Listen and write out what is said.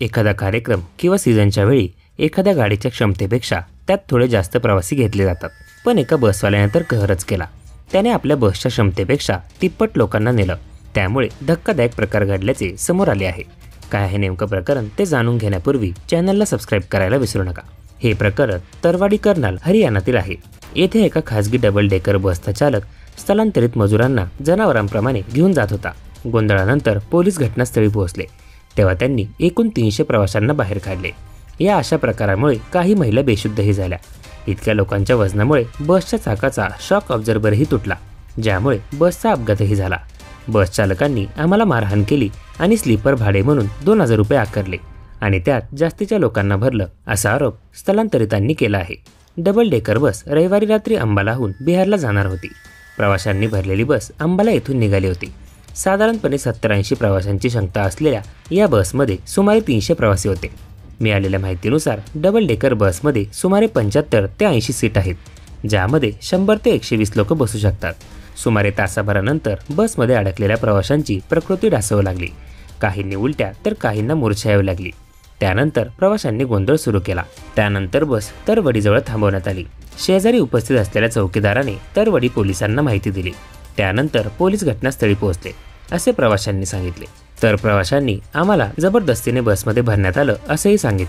एखादा कार्यक्रम किंवा सीझनच्या वेळी एखाद्या गाडीच्या क्षमतेपेक्षा त्यात थोडे जास्त प्रवासी घेतले जातात। पण एका बसवाल्याने तर कहरच केला। त्याने आपल्या बसच्या क्षमतेपेक्षा तिप्पट लोकांना नेलं। त्यामुळे धक्कादायक प्रकार घडल्याचे समोर आले आहे। काय आहे नेमकं प्रकरण ते जाणून घेण्यापूर्वी चॅनलला सबस्क्राईब करायला विसरू नका। हे प्रकरण तरवाडी कर्नाल हरियाणातील आहे। येथे एका खासगी डबल डेकर बसचा चालक स्थलांतरित मजुरांना जनावरांप्रमाणे घेऊन जात होता। गोंधळानंतर पोलीस घटनास्थळी पोहोचले तेव्हा त्यांनी एकूण 300 प्रवाशांना बाहेर काढले। या अशा प्रकारामुळे काही महिला बेशुद्धही झाल्या। इतक्या लोकांच्या वजनामुळे बसच्या चाकाचा शॉक ऑब्झर्व्हरही तुटला, ज्यामुळे बसचा अपघातही झाला। बस चालकांनी आम्हाला मारहाण केली आणि स्लीपर भाडे म्हणून 2000 रुपये आकारले आणि त्यात जास्तीच्या लोकांना भरलं, असा आरोप स्थलांतरितांनी केला आहे। डबल डेकर बस रविवारी रात्री अंबालाहून बिहारला जाणार होती। प्रवाशांनी भरलेली बस अंबाला येथून निघाली होती। साधारणपणे 70-80 प्रवाशांची क्षमता असलेल्या या बसमध्ये सुमारे 300 प्रवासी होते। मिळालेल्या माहितीनुसार डबल डेकर बसमध्ये सुमारे 75 ते 80 सीट आहेत, ज्यामध्ये 100 ते 120 लोक बसू शकतात। सुमारे तासाभरानंतर बसमध्ये अडकलेल्या प्रवाशांची प्रकृती ढासळू लागली। काहींनी उलट्या तर काहींना मूर्छा येऊ लागली। त्यानंतर प्रवाशांनी गोंधळ सुरू केला। त्यानंतर बस तरवडीजवळ थांबवण्यात आली। शेजारी उपस्थित असलेल्या चौकीदाराने तरवडी पोलिसांना माहिती दिली। त्यानंतर पोलीस घटनास्थळी पोहोचले, असे प्रवाशांनी सांगितले। तर प्रवाशांनी आम्हाला जबरदस्तीने बसमध्ये भरण्यात आलं असेही सांगितले।